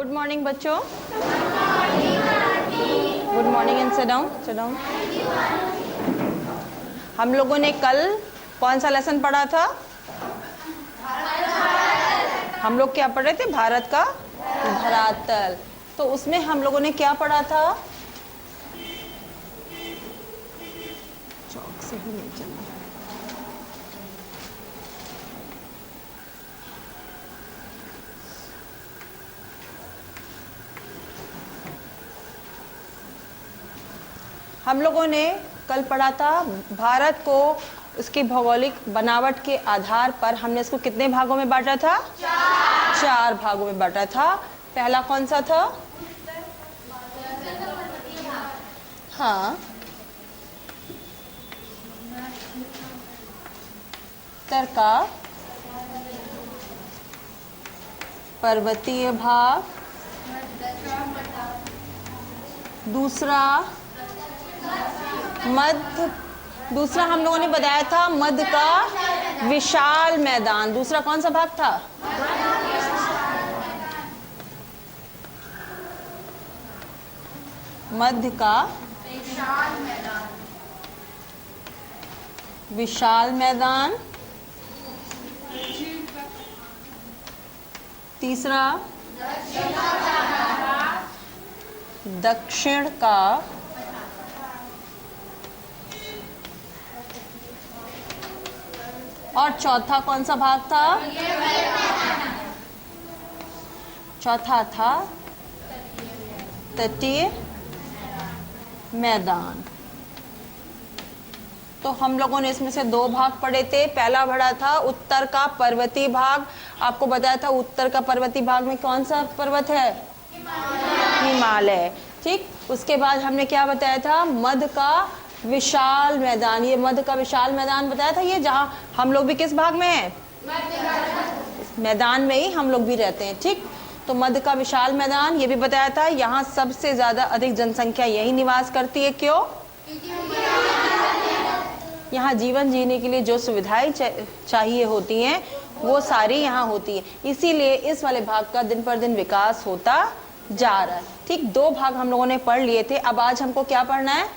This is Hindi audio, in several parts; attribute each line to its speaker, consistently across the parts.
Speaker 1: गुड मॉर्निंग बच्चों। Good morning and sit down, sit down. हम लोगों ने कल कौन सा लेसन पढ़ा था? हम लोग क्या पढ़ रहे थे? भारत का धरातल। तो उसमें हम लोगों ने क्या पढ़ा था? चौक से ही नहीं चलना। हम लोगों ने कल पढ़ा था भारत को उसकी भौगोलिक बनावट के आधार पर हमने इसको कितने भागों में बांटा था? चार भागों में बांटा था। पहला कौन सा था? हाँ, उत्तर का पर्वतीय भाग, दूसरा मध्य, दूसरा हम लोगों ने बताया था मध्य का विशाल मैदान। दूसरा कौन सा भाग था? मध्य का विशाल मैदान। तीसरा दक्षिण का और चौथा कौन सा भाग था? चौथा था तटीय मैदान। तो हम लोगों ने इसमें से दो भाग पढ़े थे। पहला पढ़ा था उत्तर का पर्वतीय भाग। आपको बताया था उत्तर का पर्वतीय भाग में कौन सा पर्वत है? हिमालय। ठीक। उसके बाद हमने क्या बताया था? मध्य का विशाल मैदान। ये मध्य का विशाल मैदान बताया था, ये जहां हम लोग भी किस भाग में हैं? मैदान में ही हम लोग भी रहते हैं। ठीक। तो मध्य का विशाल मैदान ये भी बताया था। यहाँ सबसे ज्यादा अधिक जनसंख्या यही निवास करती है। क्यों? यहाँ जीवन जीने के लिए जो सुविधाएं चाहिए होती हैं वो सारी यहाँ होती है, इसीलिए इस वाले भाग का दिन पर दिन विकास होता जा रहा है। ठीक। दो भाग हम लोगों ने पढ़ लिए थे। अब आज हमको क्या पढ़ना है?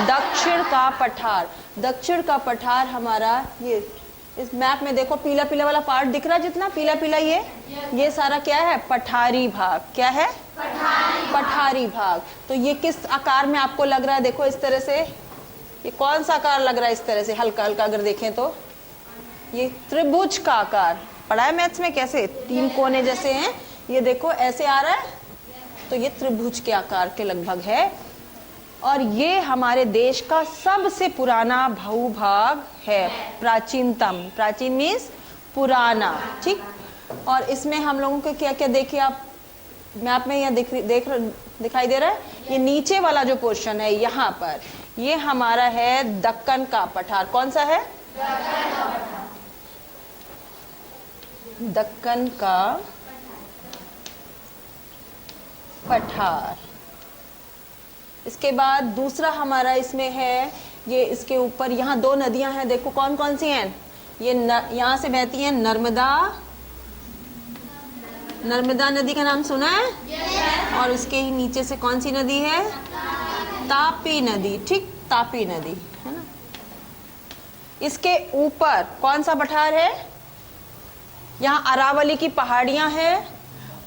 Speaker 1: दक्षिण का पठार। दक्षिण का पठार हमारा ये इस मैप में देखो पीला पीला वाला पार्ट दिख रहा है, जितना पीला पीला ये सारा क्या है? पठारी भाग। क्या है? पठारी भाग। तो ये किस आकार में आपको लग रहा है? देखो इस तरह से, ये कौन सा आकार लग रहा है? इस तरह से हल्का हल्का अगर देखें तो ये त्रिभुज का आकार। पढ़ा है मैथ्स में कैसे? तीन कोने जैसे हैं, ये देखो ऐसे आ रहा है, तो ये त्रिभुज के आकार के लगभग है। और ये हमारे देश का सबसे पुराना भूभाग है, प्राचीनतम। प्राचीन मीन्स पुराना। ठीक। और इसमें हम लोगों को क्या क्या देखिए आप मैप में, यहाँ दिखाई दे रहा है, ये नीचे वाला जो पोर्शन है यहाँ पर, ये हमारा है दक्कन का पठार। कौन सा है? दक्कन का पठार। इसके बाद दूसरा हमारा इसमें है, ये इसके ऊपर यहाँ दो नदियां हैं, देखो कौन कौन सी हैं? ये यहाँ से बहती हैं नर्मदा। नर्मदा नदी का नाम सुना है? और उसके ही नीचे से कौन सी नदी है? तापी नदी। ठीक। तापी नदी है ना। इसके ऊपर कौन सा पठार है? यहाँ अरावली की पहाड़ियां हैं,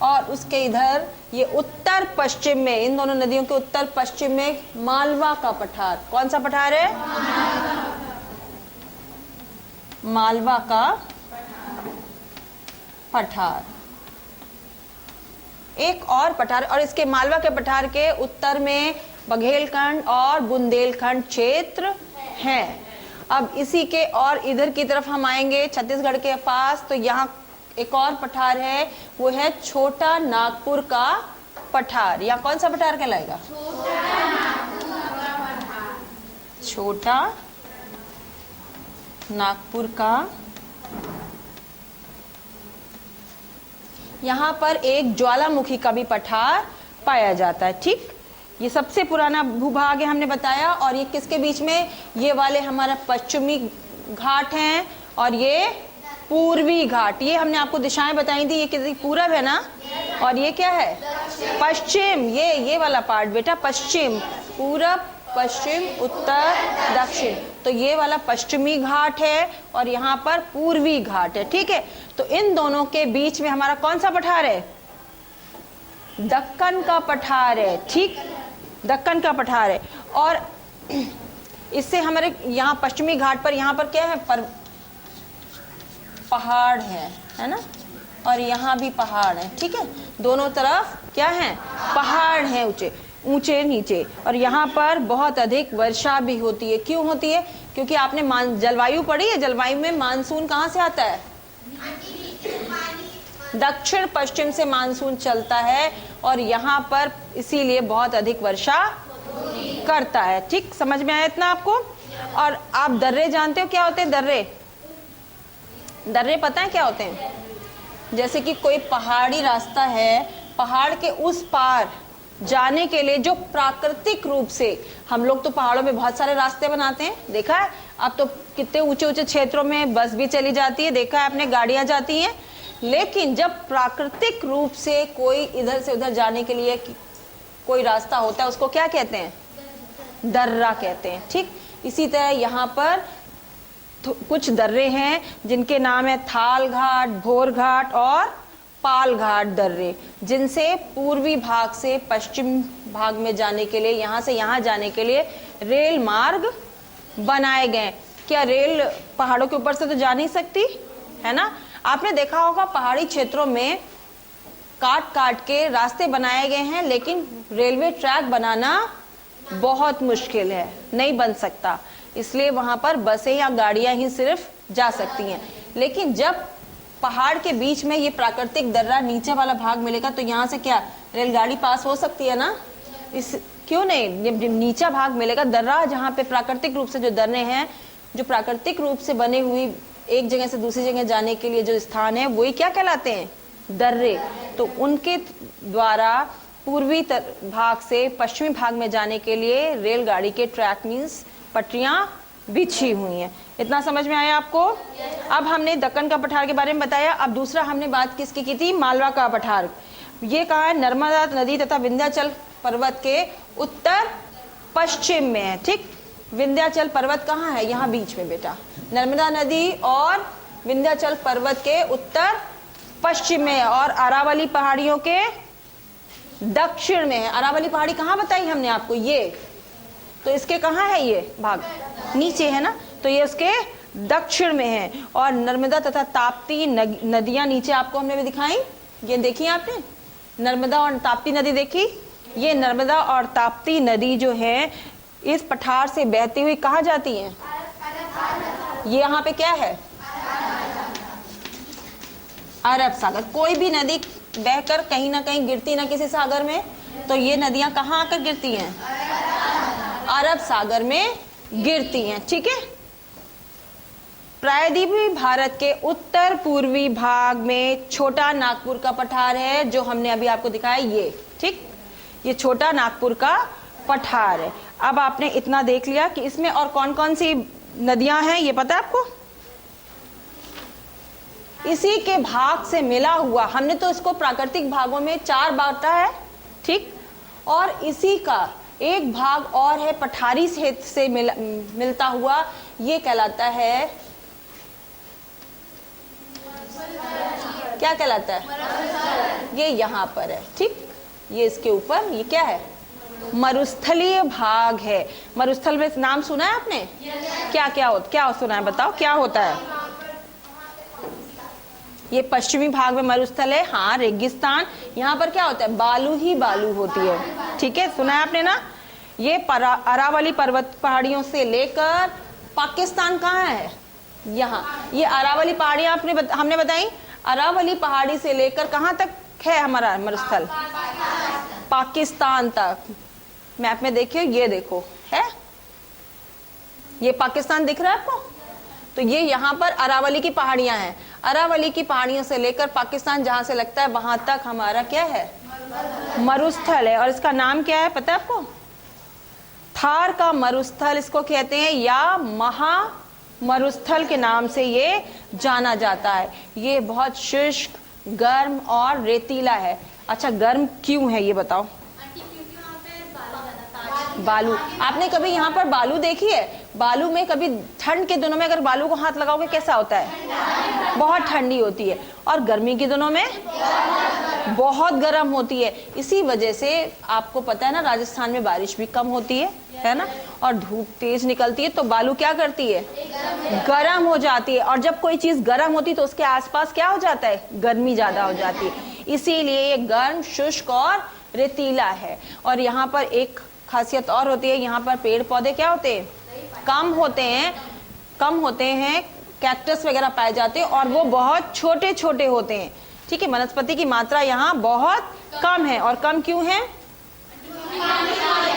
Speaker 1: और उसके इधर ये उत्तर पश्चिम में, इन दोनों नदियों के उत्तर पश्चिम में मालवा का पठार। कौन सा पठार है? मालवा का पठार। एक और पठार, और इसके मालवा के पठार के उत्तर में बघेलखंड और बुंदेलखंड क्षेत्र हैं। अब इसी के और इधर की तरफ हम आएंगे छत्तीसगढ़ के पास, तो यहाँ एक और पठार है, वो है छोटा नागपुर का पठार। या कौन सा पठार कहलाएगा? छोटा नागपुर का। यहाँ पर एक ज्वालामुखी का भी पठार पाया जाता है। ठीक। ये सबसे पुराना भूभाग है हमने बताया। और ये किसके बीच में? ये वाले हमारा पश्चिमी घाट हैं और ये पूर्वी घाट। ये हमने आपको दिशाएं बताई थी, ये कितनी पूरब है ना, और ये क्या है? पश्चिम। ये वाला पार्ट बेटा पश्चिम, पूरब, पश्चिम, उत्तर, दक्षिण। तो ये वाला पश्चिमी घाट है और यहाँ पर पूर्वी घाट है। ठीक है, तो इन दोनों के बीच में हमारा कौन सा पठार है? दक्कन का पठार है। ठीक, दक्कन का पठार है। और इससे हमारे यहाँ पश्चिमी घाट पर यहाँ पर क्या है? पहाड़ है ना, और यहाँ भी पहाड़ है। ठीक है, दोनों तरफ क्या है? पहाड़ है, ऊंचे ऊंचे नीचे। और यहाँ पर बहुत अधिक वर्षा भी होती है। क्यों होती है? क्योंकि आपने जलवायु पढ़ी है। जलवायु में मानसून कहाँ से आता है? दक्षिण पश्चिम से मानसून चलता है और यहाँ पर इसीलिए बहुत अधिक वर्षा करता है। ठीक, समझ में आया इतना आपको? और आप दर्रे जानते हो क्या होते हैं? दर्रे पता है क्या होते हैं? जैसे कि कोई पहाड़ी रास्ता है, पहाड़ के उस पार जाने के लिए जो प्राकृतिक रूप से, हम लोग तो पहाड़ों में बहुत सारे रास्ते बनाते हैं, देखा है? अब तो कितने ऊंचे ऊंचे क्षेत्रों में बस भी चली जाती है, देखा है आपने, गाड़ियां जाती हैं। लेकिन जब प्राकृतिक रूप से कोई इधर से उधर जाने के लिए कोई रास्ता होता है, उसको क्या कहते हैं? दर्रा कहते हैं। ठीक, इसी तरह यहाँ पर कुछ दर्रे हैं जिनके नाम है थाल घाट, भोर घाट और पाल घाट दर्रे, जिनसे पूर्वी भाग से पश्चिम भाग में जाने के लिए, यहाँ से यहाँ जाने के लिए रेल मार्ग बनाए गए। क्या रेल पहाड़ों के ऊपर से तो जा नहीं सकती है ना? आपने देखा होगा पहाड़ी क्षेत्रों में काट काट के रास्ते बनाए गए हैं, लेकिन रेलवे ट्रैक बनाना बहुत मुश्किल है, नहीं बन सकता। इसलिए वहां पर बसें या गाड़ियां ही सिर्फ जा सकती हैं। लेकिन जब पहाड़ के बीच में ये प्राकृतिक दर्रा नीचे वाला भाग मिलेगा तो यहाँ से क्या रेलगाड़ी पास हो सकती है ना? इस क्यों नहीं? जब नीचा भाग मिलेगा, दर्रा जहाँ पे प्राकृतिक रूप से जो दर्रे हैं, जो प्राकृतिक रूप से बने हुई एक जगह से दूसरी जगह जाने के लिए जो स्थान है, वही क्या कहलाते हैं? दर्रे। तो उनके द्वारा पूर्वी भाग से पश्चिमी भाग में जाने के लिए रेलगाड़ी के ट्रैक मीन्स पटरियां बिछी हुई हैं। इतना समझ में आया आपको? अब हमने दक्कन का पठार के बारे में बताया। अब दूसरा हमने बात किसकी की थी? मालवा का पठार। ये कहाँ है? नर्मदा नदी तथा विंध्याचल पर्वत के उत्तर पश्चिम में है। ठीक, विंध्याचल पर्वत कहाँ है? यहाँ बीच में बेटा। नर्मदा नदी और विंध्याचल पर्वत के उत्तर पश्चिम में है और अरावली पहाड़ियों के दक्षिण में है। अरावली पहाड़ी कहाँ बताई हमने आपको? ये तो इसके कहाँ है? ये भाग नीचे है ना, तो ये उसके दक्षिण में है। और नर्मदा तथा ताप्ती नदियां नीचे आपको हमने भी दिखाई। ये देखी आपने, नर्मदा और ताप्ती नदी देखी। ये नर्मदा और ताप्ती नदी जो है इस पठार से बहती हुई कहाँ जाती है? ये यहाँ पे क्या है? अरब सागर। कोई भी नदी बहकर कहीं ना कहीं गिरती ना किसी सागर में, तो ये नदियां कहाँ आकर गिरती हैं? अरब सागर में गिरती हैं। ठीक है, प्रायद्वीपीय भारत के उत्तर पूर्वी भाग में छोटा नागपुर का पठार है, जो हमने अभी आपको दिखाया ये। ठीक, ये छोटा नागपुर का पठार है। अब आपने इतना देख लिया कि इसमें और कौन कौन सी नदियां हैं, ये पता है आपको? इसी के भाग से मिला हुआ, हमने तो इसको प्राकृतिक भागों में 4 बांटा है। ठीक, और इसी का एक भाग और है पठारी क्षेत्र से मिलता हुआ, ये कहलाता है, क्या कहलाता है? ये यहाँ पर है। ठीक, ये इसके ऊपर, ये क्या है? मरुस्थलीय भाग है। मरुस्थल में नाम सुना है आपने? क्या सुना है? बताओ क्या होता है? ये पश्चिमी भाग में मरुस्थल है। हाँ, रेगिस्तान। यहाँ पर क्या होता है? बालू ही बालू होती है। ठीक है, सुना है आपने ना? ये अरावली पर्वत पहाड़ियों से लेकर पाकिस्तान कहाँ है? यहाँ। ये अरावली पहाड़ियाँ हमने बताई। अरावली पहाड़ी से लेकर कहाँ तक है हमारा मरुस्थल? पाकिस्तान तक। मैप में देखिए, ये देखो है, ये पाकिस्तान दिख रहा है आपको? तो ये यहाँ पर अरावली की पहाड़ियां हैं। अरावली की पहाड़ियों से लेकर पाकिस्तान जहां से लगता है वहां तक हमारा क्या है? मरुस्थल है। और इसका नाम क्या है पता है आपको? थार का मरुस्थल इसको कहते हैं, या महा मरुस्थल के नाम से ये जाना जाता है। ये बहुत शुष्क, गर्म और रेतीला है। अच्छा, गर्म क्यों है ये बताओ? बालू, आपने कभी यहाँ पर बालू देखी है? बालू में कभी ठंड के दिनों में अगर बालू को हाथ लगाओगे कैसा होता है? बहुत ठंडी होती है। और गर्मी के दिनों में बहुत गर्म होती है। इसी वजह से आपको पता है ना, राजस्थान में बारिश भी कम होती है ना, और धूप तेज निकलती है तो बालू क्या करती है? गर्म हो जाती है। और जब कोई चीज गर्म होती है तो उसके आसपास क्या हो जाता है? गर्मी ज्यादा हो जाती है। इसीलिए ये गर्म, शुष्क और रेतीला है। और यहाँ पर एक खासियत और होती है, यहाँ पर पेड़ पौधे क्या होते हैं? कम होते हैं। कैक्टस वगैरह पाए जाते हैं और वो बहुत छोटे छोटे होते हैं। ठीक है, वनस्पति की मात्रा यहाँ बहुत कम है। और कम क्यों है?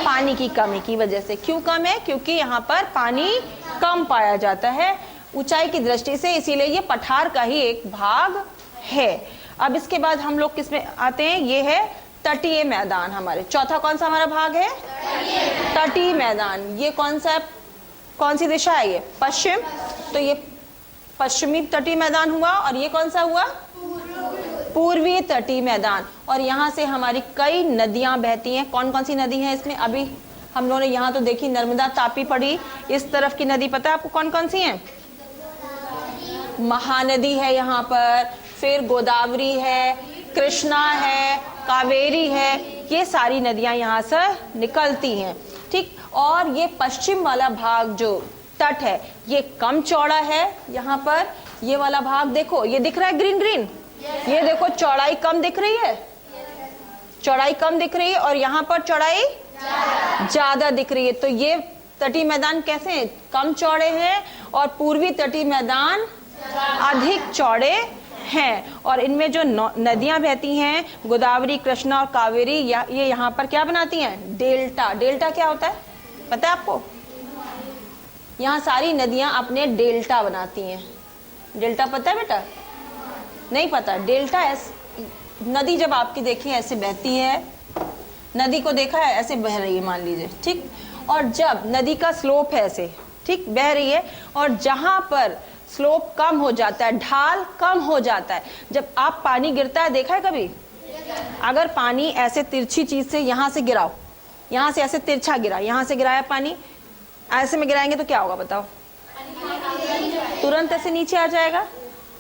Speaker 1: पानी की कमी की वजह से। क्यों कम है? क्योंकि यहाँ पर पानी कम पाया जाता है ऊंचाई की दृष्टि से, इसीलिए ये पठार का ही एक भाग है। अब इसके बाद हम लोग किस में आते हैं? ये है तटीय मैदान। हमारे चौथा कौन सा हमारा भाग है? तटीय मैदान। ये कौन सी दिशा है? ये पश्चिम। तो ये पश्चिमी तटीय मैदान हुआ। और ये कौन सा हुआ? पूर्वी तटीय मैदान। और यहाँ से हमारी कई नदियां बहती हैं। कौन कौन सी नदी है इसमें? अभी हम लोगों ने यहाँ तो देखी, नर्मदा, तापी पड़ी। इस तरफ की नदी पता है आपको कौन कौन सी हैं? महानदी है यहाँ पर, फिर गोदावरी है, कृष्णा है, कावेरी है। ये सारी नदियां यहाँ से निकलती हैं। ठीक, और ये पश्चिम वाला भाग जो तट है ये कम चौड़ा है। यहाँ पर ये वाला भाग देखो, ये दिख रहा है ग्रीन ग्रीन, ये देखो चौड़ाई कम दिख रही है, चौड़ाई कम दिख रही है। और यहाँ पर चौड़ाई ज्यादा दिख रही है। तो ये तटीय मैदान कैसे हैं? कम चौड़े हैं। और पूर्वी तटीय मैदान अधिक चौड़े हैं। और इनमें जो नदियां बहती हैं, गोदावरी, कृष्णा और कावेरी, ये यहाँ पर क्या बनाती हैं? डेल्टा। डेल्टा क्या होता है पता है आपको? यहाँ सारी नदियां अपने डेल्टा बनाती हैं। डेल्टा पता है बेटा? नहीं पता? डेल्टा नदी जब आपकी देखी ऐसे बहती है, नदी को देखा है ऐसे बह रही है मान लीजिए, ठीक, और जब नदी का स्लोप है ऐसे, ठीक, बह रही है, और जहां पर स्लोप कम हो जाता है, ढाल कम हो जाता है, जब आप पानी गिरता है देखा है कभी? अगर पानी ऐसे तिरछी चीज से यहां से गिराओ, यहां से ऐसे तिरछा गिरा, यहां से गिराया पानी, ऐसे में गिराएंगे तो क्या होगा बताओ? तुरंत ऐसे नीचे आ जाएगा।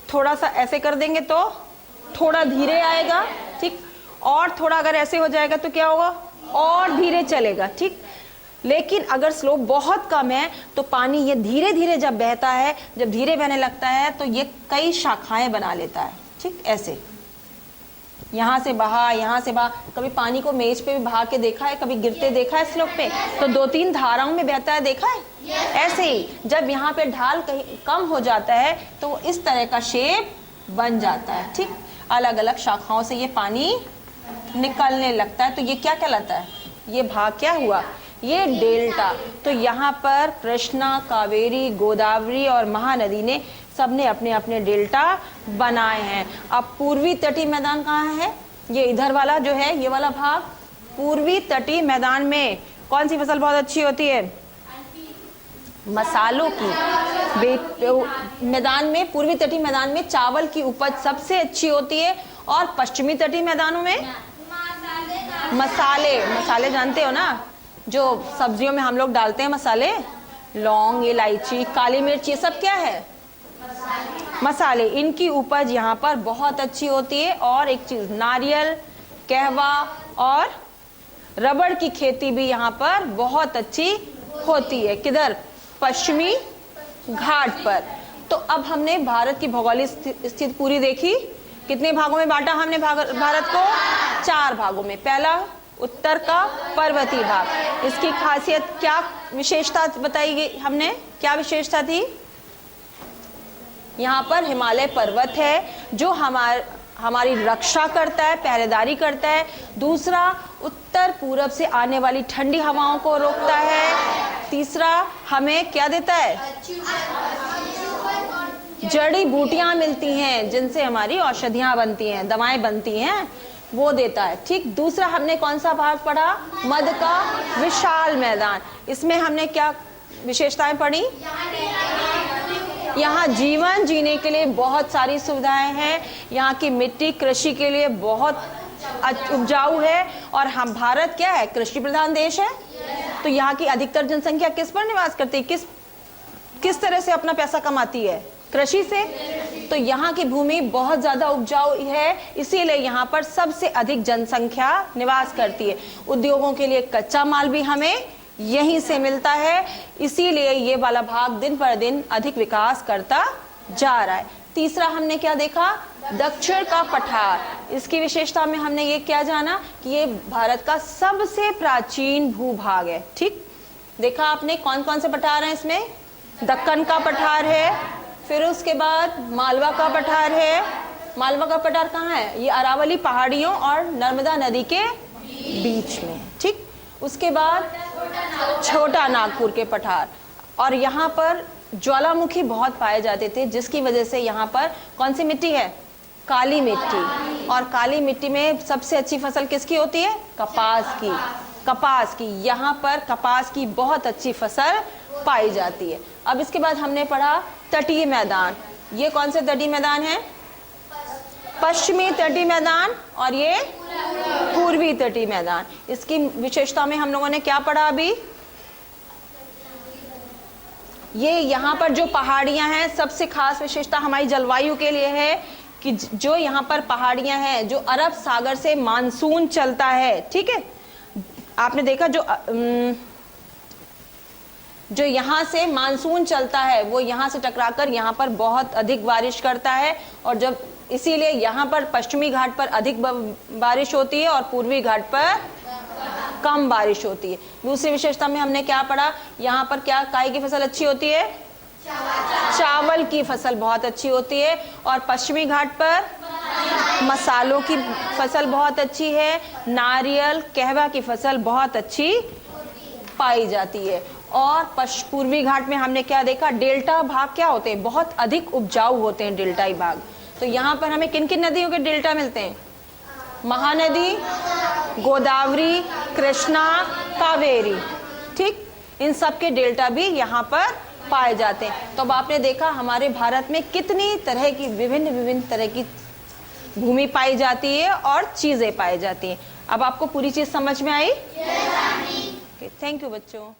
Speaker 1: थोड़ा सा ऐसे कर देंगे तो थोड़ा धीरे आएगा, ठीक, और थोड़ा अगर ऐसे हो जाएगा तो क्या होगा? और धीरे चलेगा, ठीक। लेकिन अगर स्लोप बहुत कम है तो पानी ये धीरे धीरे जब बहता है, जब धीरे बहने लगता है तो ये कई शाखाएं बना लेता है, ठीक, ऐसे यहाँ से बहा, यहाँ से बहा। कभी पानी को मेज पे भी बहा के देखा है? कभी गिरते देखा है स्लोप पे? तो 2-3 धाराओं में बहता है, देखा है? ऐसे ही जब यहाँ पे ढाल कहीं कम हो जाता है तो इस तरह का शेप बन जाता है, ठीक। अलग अलग शाखाओं से ये पानी निकलने लगता है। तो ये क्या कहलाता है? ये भाग क्या हुआ? ये डेल्टा। तो यहाँ पर कृष्णा, कावेरी, गोदावरी और महानदी ने सबने अपने अपने डेल्टा बनाए हैं। अब पूर्वी तटीय मैदान कहाँ है? ये इधर वाला जो है, ये वाला भाग। पूर्वी तटीय मैदान में कौन सी फसल बहुत अच्छी होती है? मसालों की। मैदान में, पूर्वी तटीय मैदान में चावल की उपज सबसे अच्छी होती है। और पश्चिमी तटीय मैदानों में मसाले जानते हो ना, जो सब्जियों में हम लोग डालते हैं मसाले, लौंग, इलायची, काली मिर्च, ये सब क्या है? मसाले। इनकी उपज यहाँ पर बहुत अच्छी होती है। और एक चीज, नारियल, कहवा और रबड़ की खेती भी यहाँ पर बहुत अच्छी होती है। किधर? पश्चिमी घाट पर। तो अब हमने भारत की भौगोलिक स्थिति पूरी देखी। कितने भागों में बांटा हमने भारत को? 4 भागों में। पहला उत्तर का पर्वतीय भाग। इसकी खासियत क्या, विशेषता बताई गई हमने? क्या विशेषता थी? यहाँ पर हिमालय पर्वत है जो हमारी रक्षा करता है, पहरेदारी करता है। दूसरा, उत्तर पूरब से आने वाली ठंडी हवाओं को रोकता है। तीसरा, हमें क्या देता है? जड़ी बूटियां मिलती हैं जिनसे हमारी औषधियां बनती हैं, दवाएं बनती हैं, वो देता है, ठीक। दूसरा, हमने कौन सा भाग पढ़ा? मध्य का विशाल मैदान। इसमें हमने क्या विशेषताएं पढ़ी? यहाँ जीवन जीने के लिए बहुत सारी सुविधाएं हैं। यहाँ की मिट्टी कृषि के लिए बहुत उपजाऊ है। और हम भारत क्या है, कृषि प्रधान देश है। तो यहाँ की अधिकतर जनसंख्या किस पर निवास करती है, किस तरह से अपना पैसा कमाती है, कृषि से। तो यहाँ की भूमि बहुत ज्यादा उपजाऊ है, इसीलिए यहाँ पर सबसे अधिक जनसंख्या निवास करती है। उद्योगों के लिए कच्चा माल भी हमें यहीं से मिलता है, इसीलिए ये वाला भाग दिन पर दिन अधिक विकास करता जा रहा है। तीसरा हमने क्या देखा, दक्षिण का पठार। इसकी विशेषता में हमने ये क्या जाना कि ये भारत का सबसे प्राचीन भूभाग है। ठीक, देखा आपने कौन कौन से पठार हैं इसमें, दक्कन का पठार है, फिर उसके बाद मालवा का पठार है। मालवा का पठार कहाँ है, ये अरावली पहाड़ियों और नर्मदा नदी के बीच में। ठीक, उसके बाद छोटा नागपुर के पठार, और यहाँ पर ज्वालामुखी बहुत पाए जाते थे, जिसकी वजह से यहाँ पर कौन सी मिट्टी है, काली मिट्टी। और काली मिट्टी में सबसे अच्छी फसल किसकी होती है, कपास की। यहाँ पर कपास की बहुत अच्छी फसल पाई जाती है। अब इसके बाद हमने पढ़ा तटीय मैदान। ये कौन से तटीय मैदान है, पश्चिमी तटीय मैदान और ये पूर्वी तटीय मैदान। इसकी विशेषता में हम लोगों ने क्या पढ़ा अभी, ये यहाँ पर जो पहाड़ियां हैं, सबसे खास विशेषता हमारी जलवायु के लिए है कि जो यहाँ पर पहाड़ियां हैं, जो अरब सागर से मानसून चलता है। ठीक है, आपने देखा जो यहाँ से मानसून चलता है वो यहाँ से टकराकर यहाँ पर बहुत अधिक बारिश करता है, और जब इसीलिए यहाँ पर पश्चिमी घाट पर अधिक बारिश होती है और पूर्वी घाट पर कम बारिश होती है। दूसरी विशेषता में हमने क्या पढ़ा, यहाँ पर क्या काई की फसल अच्छी होती है, चावल की फसल बहुत अच्छी होती है, और पश्चिमी घाट पर मसालों की फसल बहुत अच्छी है, नारियल कहवा की फसल बहुत अच्छी पाई जाती है। और पूर्वी घाट में हमने क्या देखा, डेल्टा भाग क्या होते हैं, बहुत अधिक उपजाऊ होते हैं डेल्टाई भाग। तो यहाँ पर हमें किन किन नदियों के डेल्टा मिलते हैं, महानदी, गोदावरी, कृष्णा, कावेरी। ठीक, इन सब के डेल्टा भी यहाँ पर पाए जाते हैं। तो अब आपने देखा हमारे भारत में कितनी तरह की विभिन्न तरह की भूमि पाई जाती है और चीजें पाई जाती हैं। अब आपको पूरी चीज समझ में आई? थैंक यू बच्चों।